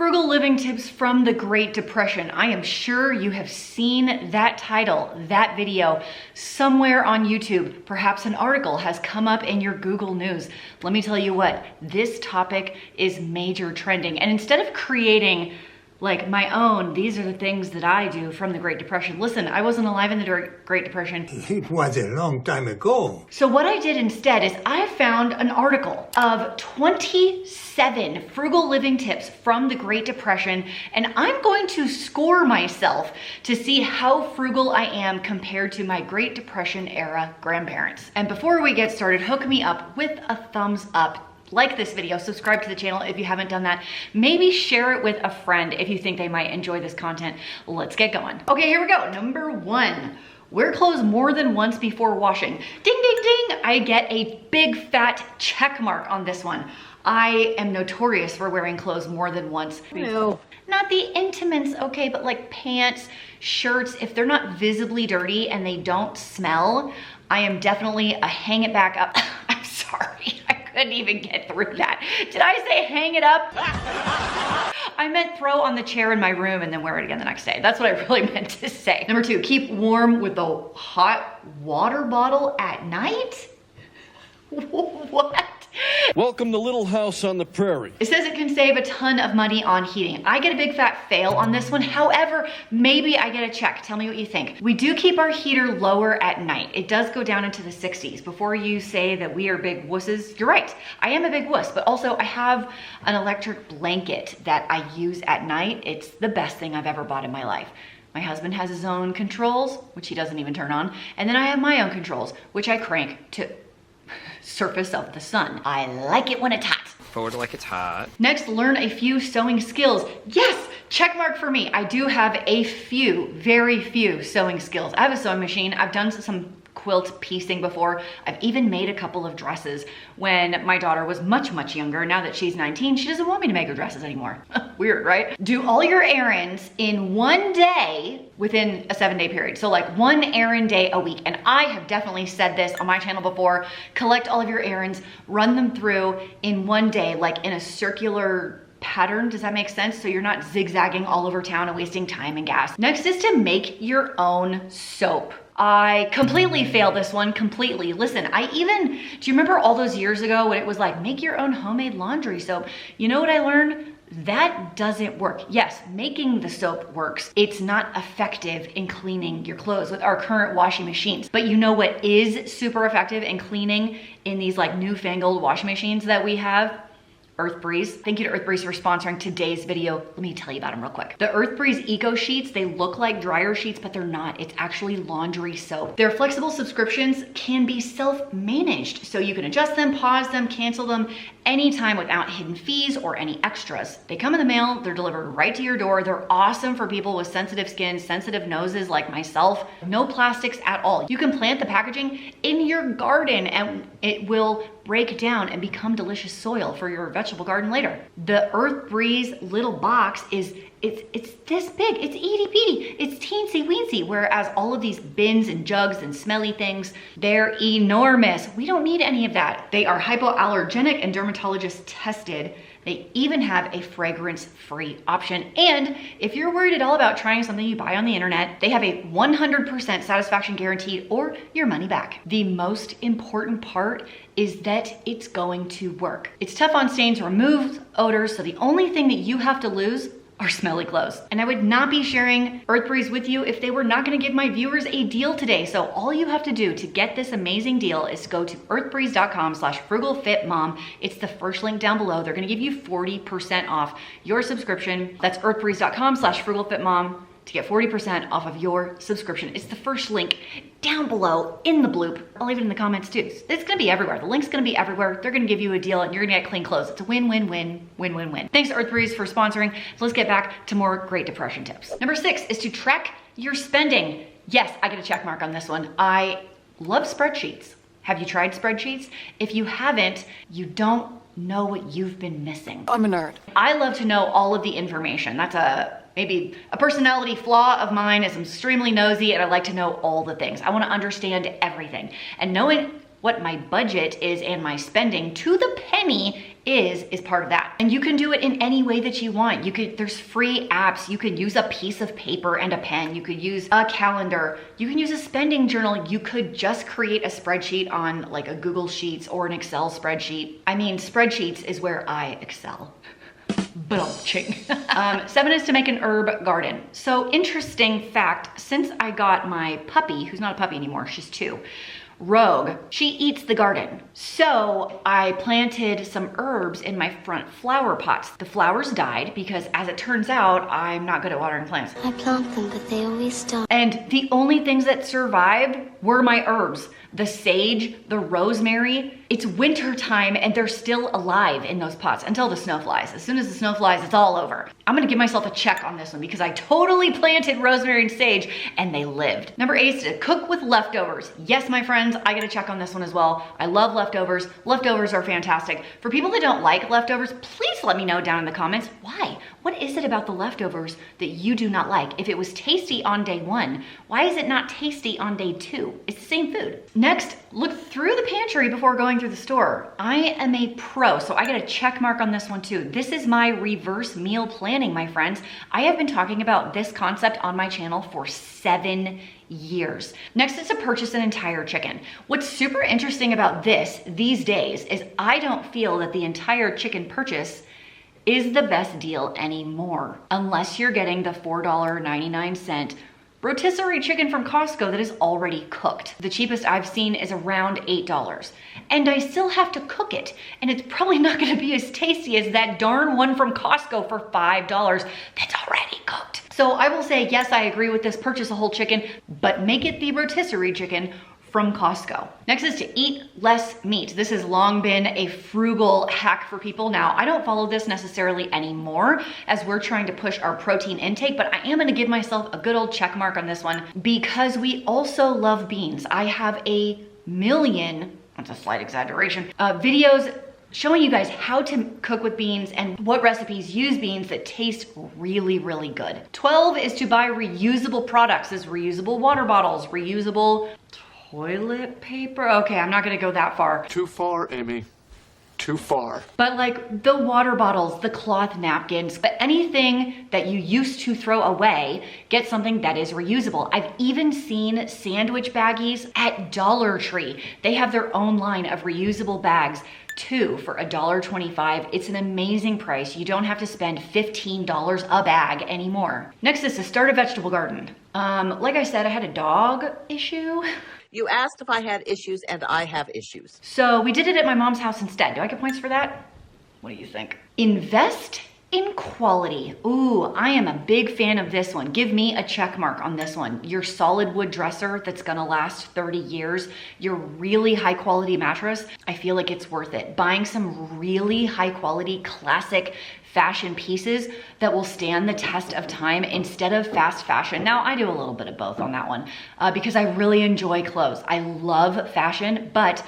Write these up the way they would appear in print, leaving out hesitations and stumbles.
Frugal living tips from the Great Depression. I am sure you have seen that title, that video somewhere on YouTube. Perhaps an article has come up in your Google News. Let me tell you what, this topic is major trending. And instead of creating like my own, these are the things that I do from the Great Depression. Listen, I wasn't alive in the Great Depression. It was a long time ago. So what I did instead is I found an article of 27 frugal living tips from the Great Depression, and I'm going to score myself to see how frugal I am compared to my Great Depression era grandparents. And before we get started, hook me up with a thumbs up. Like this video, subscribe to the channel if you haven't done that. Maybe share it with a friend if you think they might enjoy this content. Let's get going. Okay, here we go. Number 1, wear clothes more than once before washing. Ding, ding, ding. I get a big fat check mark on this one. I am notorious for wearing clothes more than once. No. Not the intimates, okay, but like pants, shirts, if they're not visibly dirty and they don't smell, I am definitely a hang it back up. I'm sorry. Couldn't even get through that. Did I say hang it up? I meant throw on the chair in my room and then wear it again the next day. That's what I really meant to say. Number 2, keep warm with a hot water bottle at night? What? Welcome to Little House on the Prairie. It says it can save a ton of money on heating. I get a big fat fail on this one. However, maybe I get a check. Tell me what you think. We do keep our heater lower at night. It does go down into the 60s. Before you say that we are big wusses, you're right. I am a big wuss, but also I have an electric blanket that I use at night. It's the best thing I've ever bought in my life. My husband has his own controls, which he doesn't even turn on. And then I have my own controls, which I crank to surface of the sun. I like it when it's hot. Forward like it's hot. Next, learn a few sewing skills. Yes, check mark for me. I do have a few, very few sewing skills. I have a sewing machine. I've done some quilt piecing before. I've even made a couple of dresses when my daughter was much younger. Now that she's 19, she doesn't want me to make her dresses anymore. Weird, right? Do all your errands in one day within a 7-day period. So like one errand day a week. And I have definitely said this on my channel before, collect all of your errands, run them through in one day, like in a circular pattern. Does that make sense? So you're not zigzagging all over town and wasting time and gas. Next is to make your own soap. I completely failed this one, completely. Listen, do you remember all those years ago when it was like, make your own homemade laundry soap? You know what I learned? That doesn't work. Yes, making the soap works. It's not effective in cleaning your clothes with our current washing machines. But you know what is super effective in cleaning in these like newfangled washing machines that we have? Earth Breeze. Thank you to Earth Breeze for sponsoring today's video. Let me tell you about them real quick. The Earth Breeze Eco Sheets, they look like dryer sheets, but they're not. It's actually laundry soap. Their flexible subscriptions can be self-managed, so you can adjust them, pause them, cancel them anytime without hidden fees or any extras. They come in the mail, they're delivered right to your door. They're awesome for people with sensitive skin, sensitive noses like myself. No plastics at all. You can plant the packaging in your garden and it will break down and become delicious soil for your vegetable garden later. The Earth Breeze little box it's this big, it's itty bitty, it's teensy weensy, whereas all of these bins and jugs and smelly things, they're enormous. We don't need any of that. They are hypoallergenic and dermatologist tested. They even have a fragrance-free option. And if you're worried at all about trying something you buy on the internet, they have a 100% satisfaction guaranteed or your money back. The most important part is that it's going to work. It's tough on stains, removes odors, so the only thing that you have to lose are smelly clothes. And I would not be sharing Earth Breeze with you if they were not gonna give my viewers a deal today. So all you have to do to get this amazing deal is go to earthbreeze.com/frugalfitmom. It's the first link down below. They're gonna give you 40% off your subscription. That's earthbreeze.com/frugalfitmom to get 40% off of your subscription. It's the first link down below in the bloop. I'll leave it in the comments too. It's gonna be everywhere. The link's gonna be everywhere. They're gonna give you a deal and you're gonna get clean clothes. It's a win-win-win, win-win-win. Thanks to Earth Breeze for sponsoring. So let's get back to more Great Depression tips. Number 6 is to track your spending. Yes, I get a check mark on this one. I love spreadsheets. Have you tried spreadsheets? If you haven't, you don't know what you've been missing. I'm a nerd. I love to know all of the information. That's maybe a personality flaw of mine is I'm extremely nosy and I like to know all the things. I want to understand everything. And knowing what my budget is and my spending to the penny is part of that. And you can do it in any way that you want. There's free apps. You could use a piece of paper and a pen. You could use a calendar. You can use a spending journal. You could just create a spreadsheet on like a Google Sheets or an Excel spreadsheet. I mean, spreadsheets is where I excel. Ba-dum-ching. 7 is to make an herb garden. So interesting fact, since I got my puppy, who's not a puppy anymore, she's 2, Rogue, she eats the garden. So I planted some herbs in my front flower pots. The flowers died because, as it turns out, I'm not good at watering plants. I plant them, but they always die. And the only things that survived were my herbs. The sage, the rosemary. It's winter time and they're still alive in those pots until the snow flies. As soon as the snow flies, it's all over. I'm gonna give myself a check on this one because I totally planted rosemary and sage and they lived. Number 8 is to cook with leftovers. Yes, my friends, I get a check on this one as well. I love leftovers. Leftovers are fantastic. For people that don't like leftovers, please let me know down in the comments why. What is it about the leftovers that you do not like? If it was tasty on day 1, why is it not tasty on day 2? It's the same food. Next, look through the pantry before going through the store. I am a pro, so I get a check mark on this one too. This is my reverse meal planning, my friends. I have been talking about this concept on my channel for 7 years. Next is to purchase an entire chicken. What's super interesting about this these days is I don't feel that the entire chicken purchase is the best deal anymore, unless you're getting the $4.99 rotisserie chicken from Costco that is already cooked. The cheapest I've seen is around $8. And I still have to cook it. And it's probably not gonna be as tasty as that darn one from Costco for $5 that's already cooked. So I will say, yes, I agree with this, purchase a whole chicken, but make it the rotisserie chicken from Costco. Next is to eat less meat. This has long been a frugal hack for people. Now, I don't follow this necessarily anymore as we're trying to push our protein intake, but I am gonna give myself a good old check mark on this one because we also love beans. I have a million, that's a slight exaggeration, videos showing you guys how to cook with beans and what recipes use beans that taste really, really good. 12 is to buy reusable products. This is reusable water bottles, reusable toilet paper. Okay, I'm not gonna go that far. Too far, Amy. Too far. But like the water bottles, the cloth napkins, but anything that you used to throw away, get something that is reusable. I've even seen sandwich baggies at Dollar Tree. They have their own line of reusable bags. 2 for $1.25. It's an amazing price. You don't have to spend $15 a bag anymore. Next is to start a vegetable garden. Like I said, I had a dog issue. You asked if I had issues, and I have issues. So we did it at my mom's house instead. Do I get points for that? What do you think? Invest in quality. Ooh, I am a big fan of this one. Give me a check mark on this one. Your solid wood dresser that's gonna last 30 years, your really high quality mattress, I feel like it's worth it. Buying some really high quality classic fashion pieces that will stand the test of time instead of fast fashion. Now, I do a little bit of both on that one because I really enjoy clothes. I love fashion, but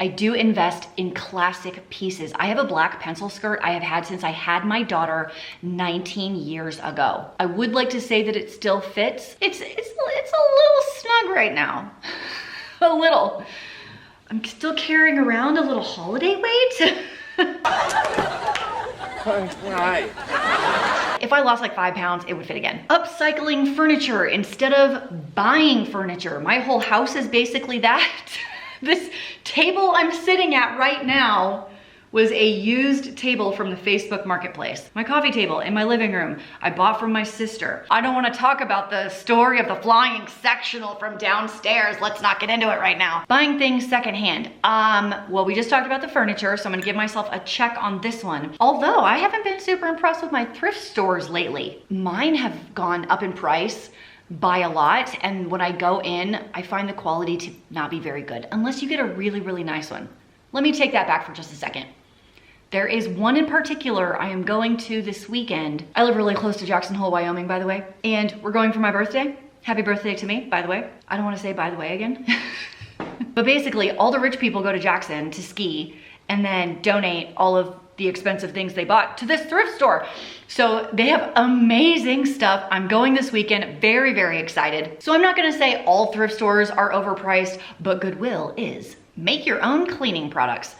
I do invest in classic pieces. I have a black pencil skirt I have had since I had my daughter 19 years ago. I would like to say that it still fits. It's a little snug right now, a little. I'm still carrying around a little holiday weight. If I lost like 5 pounds, it would fit again. Upcycling furniture instead of buying furniture. My whole house is basically that. This table I'm sitting at right now was a used table from the Facebook Marketplace. My coffee table in my living room, I bought from my sister. I don't wanna talk about the story of the flying sectional from downstairs. Let's not get into it right now. Buying things secondhand. Well, we just talked about the furniture, so I'm gonna give myself a check on this one. Although I haven't been super impressed with my thrift stores lately. Mine have gone up in price by a lot, and when I go in, I find the quality to not be very good, unless you get a really, really nice one. Let me take that back for just a second. There is one in particular I am going to this weekend. I live really close to Jackson Hole, Wyoming, by the way, and we're going for my birthday. Happy birthday to me, by the way. I don't want to say by the way again. But basically, all the rich people go to Jackson to ski and then donate all of the expensive things they bought to this thrift store. So they have amazing stuff. I'm going this weekend, very, very excited. So I'm not gonna say all thrift stores are overpriced, but Goodwill is. Make your own cleaning products.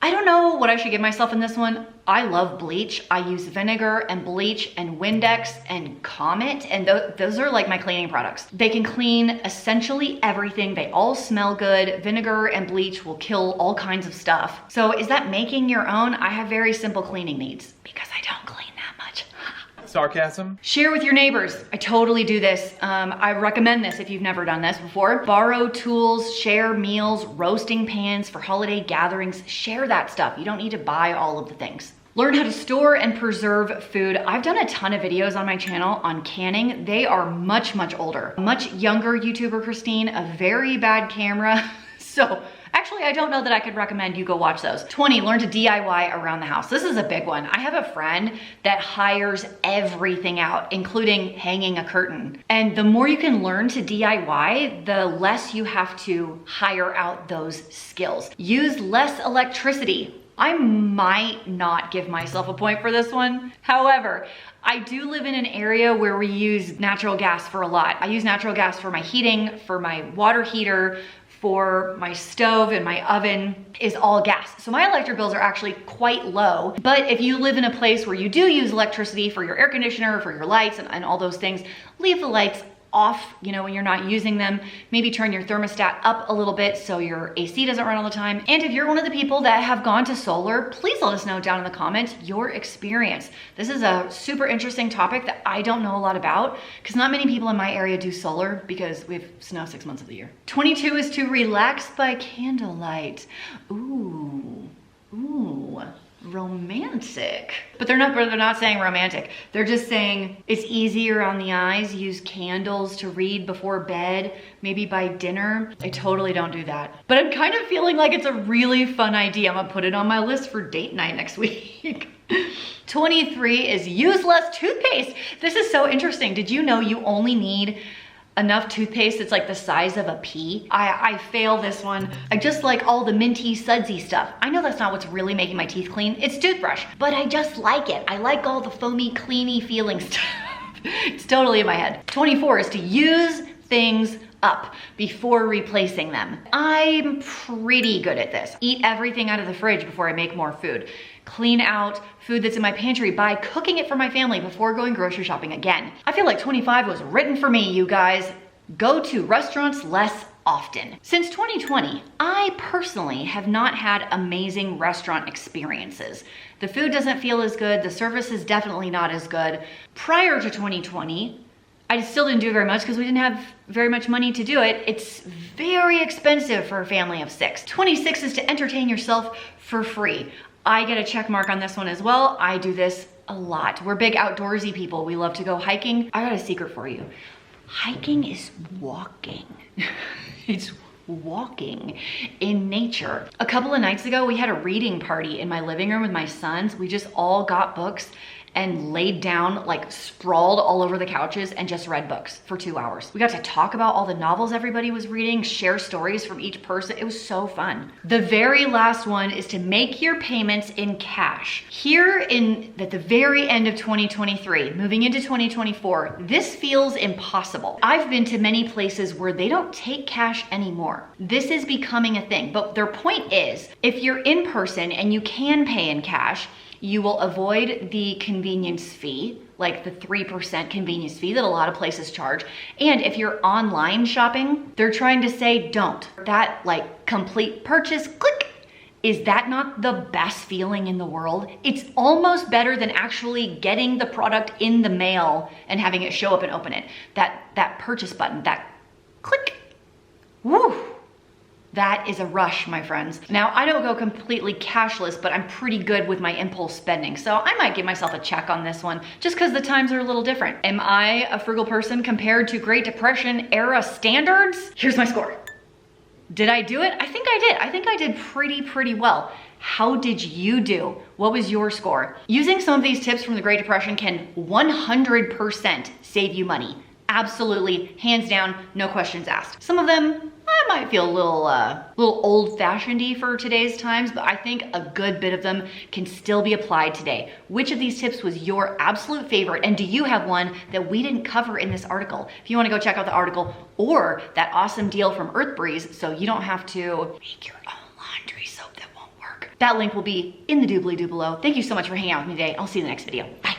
I don't know what I should give myself in this one. I love bleach. I use vinegar and bleach and Windex and Comet, and those are like my cleaning products. They can clean essentially everything. They all smell good. Vinegar and bleach will kill all kinds of stuff. So is that making your own? I have very simple cleaning needs because I don't clean that much. Sarcasm. Share with your neighbors. I totally do this. I recommend this if you've never done this before. Borrow tools, share meals, roasting pans for holiday gatherings. Share that stuff. You don't need to buy all of the things. Learn how to store and preserve food. I've done a ton of videos on my channel on canning. They are much, much older. Much younger YouTuber Christine, a very bad camera. So actually, I don't know that I could recommend you go watch those. 20, learn to DIY around the house. This is a big one. I have a friend that hires everything out, including hanging a curtain. And the more you can learn to DIY, the less you have to hire out those skills. Use less electricity. I might not give myself a point for this one. However, I do live in an area where we use natural gas for a lot. I use natural gas for my heating, for my water heater, for my stove, and my oven is all gas. So my electric bills are actually quite low. But if you live in a place where you do use electricity for your air conditioner, for your lights and all those things, leave the lights off, you know, when you're not using them. Maybe turn your thermostat up a little bit so your AC doesn't run all the time. And if you're one of the people that have gone to solar, please let us know down in the comments your experience. This is a super interesting topic that I don't know a lot about because not many people in my area do solar because we have snow 6 months of the year. 22 is to relax by candlelight. Ooh, romantic. But they're not saying romantic. They're just saying it's easier on the eyes. Use candles to read before bed, maybe by dinner. I totally don't do that. But I'm kind of feeling like it's a really fun idea. I'm gonna put it on my list for date night next week. 23 is use less toothpaste. This is so interesting. Did you know you only need enough toothpaste that's like the size of a pea? I fail this one. I just like all the minty, sudsy stuff. I know that's not what's really making my teeth clean. It's toothbrush, but I just like it. I like all the foamy, cleany feeling stuff. It's totally in my head. 24 is to use things up before replacing them. I'm pretty good at this. Eat everything out of the fridge before I make more food. Clean out food that's in my pantry by cooking it for my family before going grocery shopping again. I feel like 25 was written for me, you guys. Go to restaurants less often. Since 2020, I personally have not had amazing restaurant experiences. The food doesn't feel as good. The service is definitely not as good. Prior to 2020, I still didn't do very much because we didn't have very much money to do it. It's very expensive for a family of 6. 26 is to entertain yourself for free. I get a check mark on this one as well. I do this a lot. We're big outdoorsy people. We love to go hiking. I got a secret for you. Hiking is walking. It's walking in nature. A couple of nights ago, we had a reading party in my living room with my sons. We just all got books and laid down, like sprawled all over the couches and just read books for 2 hours. We got to talk about all the novels everybody was reading, share stories from each person. It was so fun. The very last one is to make your payments in cash. Here at the very end of 2023, moving into 2024, this feels impossible. I've been to many places where they don't take cash anymore. This is becoming a thing, but their point is, if you're in person and you can pay in cash, you will avoid the convenience fee, like the 3% convenience fee that a lot of places charge. And if you're online shopping, they're trying to say don't. That like complete purchase, click. Is that not the best feeling in the world? It's almost better than actually getting the product in the mail and having it show up and open it. That purchase button, that click, woo. That is a rush, my friends. Now, I don't go completely cashless, but I'm pretty good with my impulse spending. So I might give myself a check on this one just because the times are a little different. Am I a frugal person compared to Great Depression era standards? Here's my score. Did I do it? I think I did. I think I did pretty well. How did you do? What was your score? Using some of these tips from the Great Depression can 100% save you money. Absolutely, hands down, no questions asked. Some of them, I might feel a little old-fashioned-y for today's times, but I think a good bit of them can still be applied today. Which of these tips was your absolute favorite, and do you have one that we didn't cover in this article? If you want to go check out the article or that awesome deal from Earth Breeze so you don't have to make your own laundry soap that won't work, That link will be in the doobly-doo below. Thank you so much for hanging out with me today. I'll see you in the next video. Bye.